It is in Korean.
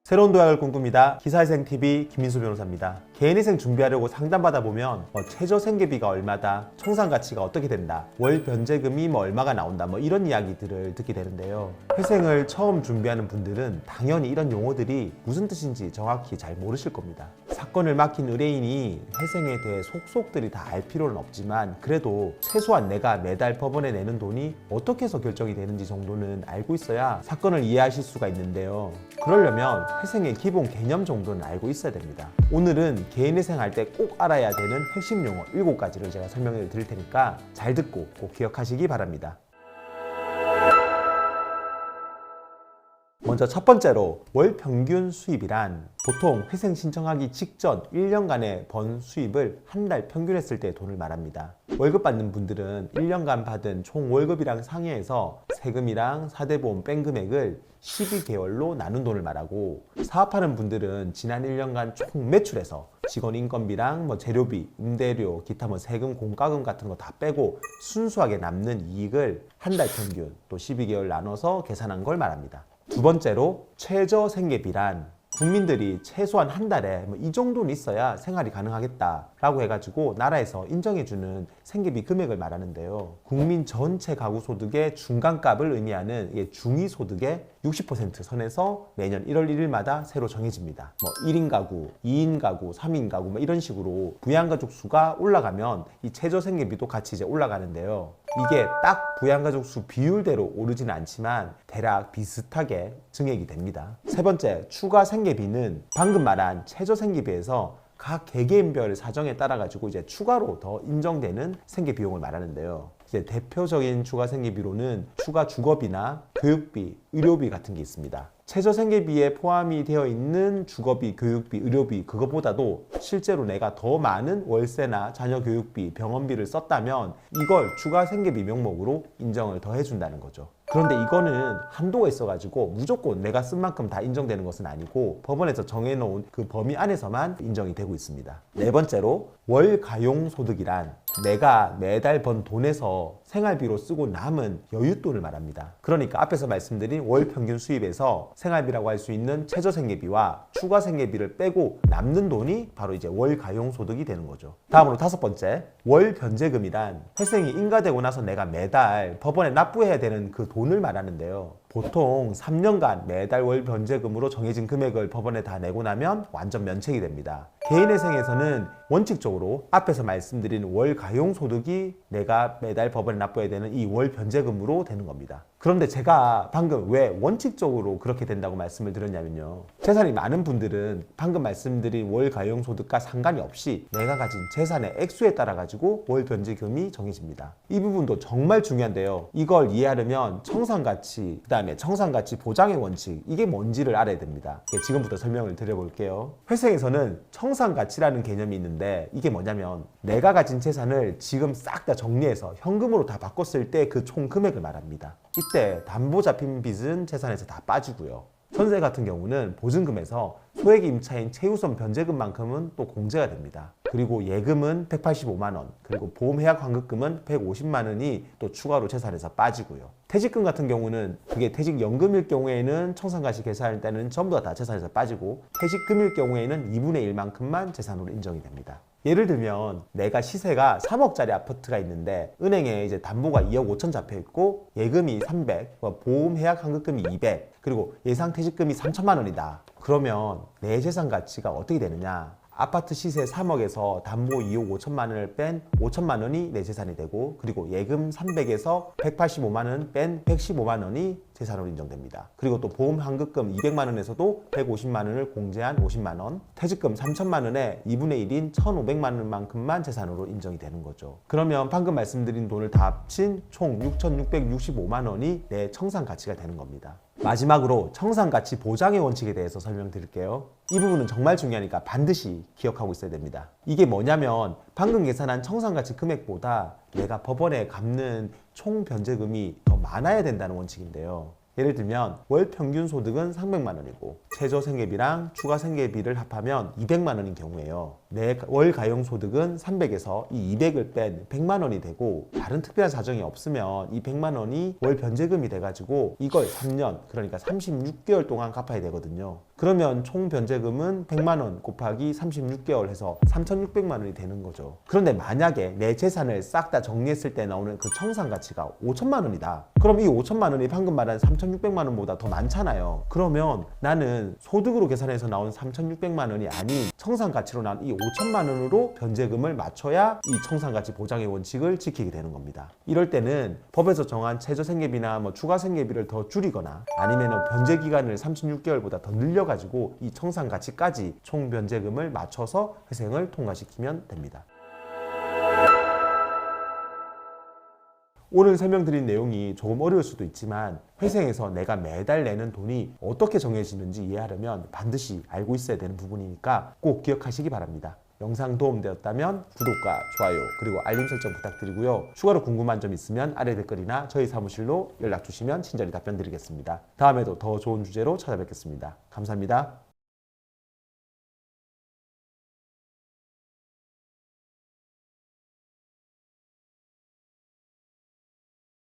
새로운 도약을 꿈꿉니다. 기사회생TV 김민수 변호사입니다. 개인회생 준비하려고 상담받아 보면 최저생계비가 얼마다, 청산가치가 어떻게 된다, 월 변제금이 얼마가 나온다 이런 이야기들을 듣게 되는데요. 회생을 처음 준비하는 분들은 당연히 이런 용어들이 무슨 뜻인지 정확히 잘 모르실 겁니다. 사건을 맡긴 의뢰인이 회생에 대해 속속들이 다 알 필요는 없지만 그래도 최소한 내가 매달 법원에 내는 돈이 어떻게 해서 결정이 되는지 정도는 알고 있어야 사건을 이해하실 수가 있는데요. 그러려면 회생의 기본 개념 정도는 알고 있어야 됩니다. 오늘은 개인회생 할 때 꼭 알아야 되는 핵심 용어 7가지를 제가 설명을 드릴 테니까 잘 듣고 꼭 기억하시기 바랍니다. 먼저 첫 번째로 월 평균 수입이란 보통 회생 신청하기 직전 1년간의 번 수입을 한 달 평균했을 때 돈을 말합니다. 월급 받는 분들은 1년간 받은 총 월급이랑 상회해서 세금이랑 사대보험 뺀 금액을 12개월로 나눈 돈을 말하고, 사업하는 분들은 지난 1년간 총 매출에서 직원 인건비랑 재료비, 임대료, 기타 세금, 공과금 같은 거 다 빼고 순수하게 남는 이익을 한 달 평균 또 12개월 나눠서 계산한 걸 말합니다. 두 번째로 최저생계비란 국민들이 최소한 한 달에 이 정도는 있어야 생활이 가능하겠다라고 해가지고 나라에서 인정해주는 생계비 금액을 말하는데요. 국민 전체 가구 소득의 중간값을 의미하는 중위소득의 60% 선에서 매년 1월 1일마다 새로 정해집니다. 1인 가구, 2인 가구, 3인 가구 이런 식으로 부양가족 수가 올라가면 이 최저생계비도 같이 이제 올라가는데요. 이게 딱 부양가족 수 비율대로 오르지는 않지만 대략 비슷하게 증액이 됩니다. 세 번째, 추가 생계비는 방금 말한 최저생계비에서 각 개개인별 사정에 따라 가지고 이제 추가로 더 인정되는 생계 비용을 말하는데요. 이제 대표적인 추가 생계비로는 추가 주거비나 교육비, 의료비 같은 게 있습니다. 최저생계비에 포함이 되어 있는 주거비, 교육비, 의료비 그것보다도 실제로 내가 더 많은 월세나 자녀 교육비, 병원비를 썼다면 이걸 추가 생계비 명목으로 인정을 더 해준다는 거죠. 그런데 이거는 한도가 있어가지고 무조건 내가 쓴 만큼 다 인정되는 것은 아니고 법원에서 정해놓은 그 범위 안에서만 인정이 되고 있습니다. 네 번째로 월 가용소득이란 내가 매달 번 돈에서 생활비로 쓰고 남은 여윳돈을 말합니다. 그러니까 앞에서 말씀드린 월 평균 수입에서 생활비라고 할 수 있는 최저생계비와 추가생계비를 빼고 남는 돈이 바로 이제 월 가용소득이 되는 거죠. 다음으로 다섯 번째, 월 변제금이란 회생이 인가되고 나서 내가 매달 법원에 납부해야 되는 그 돈을 말하는데요. 보통 3년간 매달 월 변제금으로 정해진 금액을 법원에 다 내고 나면 완전 면책이 됩니다. 개인회생에서는 원칙적으로 앞에서 말씀드린 월 가용소득이 내가 매달 법원에 납부해야 되는 이 월 변제금으로 되는 겁니다. 그런데 제가 방금 왜 원칙적으로 그렇게 된다고 말씀을 드렸냐면요. 재산이 많은 분들은 방금 말씀드린 월 가용소득과 상관이 없이 내가 가진 재산의 액수에 따라 가지고 월 변제금이 정해집니다. 이 부분도 정말 중요한데요. 이걸 이해하려면 청산가치, 그다음에 청산가치 보장의 원칙, 이게 뭔지를 알아야 됩니다. 지금부터 설명을 드려볼게요. 회생에서는 청산가치라는 개념이 있는데 이게 뭐냐면 내가 가진 재산을 지금 싹 다 정리해서 현금으로 다 바꿨을 때 그 총 금액을 말합니다. 이때 담보 잡힌 빚은 재산에서 다 빠지고요. 전세 같은 경우는 보증금에서 소액 임차인 최우선 변제금만큼은 또 공제가 됩니다. 그리고 예금은 185만 원, 그리고 보험해약 환급금은 150만 원이 또 추가로 재산에서 빠지고요. 퇴직금 같은 경우는 그게 퇴직연금일 경우에는 청산가치 계산할 때는 전부 다 재산에서 빠지고 퇴직금일 경우에는 2분의 1만큼만 재산으로 인정이 됩니다. 예를 들면 내가 시세가 3억짜리 아파트가 있는데 은행에 이제 담보가 2억 5천 잡혀 있고 예금이 300, 보험 해약 환급금이 200, 그리고 예상 퇴직금이 3천만 원이다. 그러면 내 재산 가치가 어떻게 되느냐? 아파트 시세 3억에서 담보 2억 5천만 원을 뺀 5천만 원이 내 재산이 되고, 그리고 예금 300에서 185만 원 뺀 115만 원이 재산으로 인정됩니다. 그리고 또 보험 환급금 200만 원에서도 150만 원을 공제한 50만 원, 퇴직금 3천만 원에 2분의 1인 1,500만 원만큼만 재산으로 인정이 되는 거죠. 그러면 방금 말씀드린 돈을 다 합친 총 6,665만 원이 내 청산 가치가 되는 겁니다. 마지막으로 청산가치 보장의 원칙에 대해서 설명드릴게요. 이 부분은 정말 중요하니까 반드시 기억하고 있어야 됩니다. 이게 뭐냐면 방금 계산한 청산가치 금액보다 내가 법원에 갚는 총 변제금이 더 많아야 된다는 원칙인데요. 예를 들면 월 평균 소득은 300만 원이고 최저생계비랑 추가생계비를 합하면 200만 원인 경우에요. 내 월 가용소득은 300에서 이 200을 뺀 100만 원이 되고 다른 특별한 사정이 없으면 이 100만 원이 월 변제금이 돼가지고 이걸 3년 그러니까 36개월 동안 갚아야 되거든요. 그러면 총 변제금은 100만 원 곱하기 36개월 해서 3,600만 원이 되는 거죠. 그런데 만약에 내 재산을 싹 다 정리했을 때 나오는 그 청산 가치가 5천만 원이다. 그럼 이 5천만 원이 방금 말한 3,600만 원보다 더 많잖아요. 그러면 나는 소득으로 계산해서 나온 3,600만 원이 아닌 청산 가치로 나온 이 5천만 원으로 변제금을 맞춰야 이 청산 가치 보장의 원칙을 지키게 되는 겁니다. 이럴 때는 법에서 정한 최저 생계비나 추가 생계비를 더 줄이거나 아니면 변제 기간을 36개월보다 더 늘려가지고 이 청산 가치까지 총 변제금을 맞춰서 회생을 통과시키면 됩니다. 오늘 설명드린 내용이 조금 어려울 수도 있지만 회생에서 내가 매달 내는 돈이 어떻게 정해지는지 이해하려면 반드시 알고 있어야 되는 부분이니까 꼭 기억하시기 바랍니다. 영상 도움되었다면 구독과 좋아요 그리고 알림 설정 부탁드리고요. 추가로 궁금한 점 있으면 아래 댓글이나 저희 사무실로 연락 주시면 친절히 답변 드리겠습니다. 다음에도 더 좋은 주제로 찾아뵙겠습니다. 감사합니다.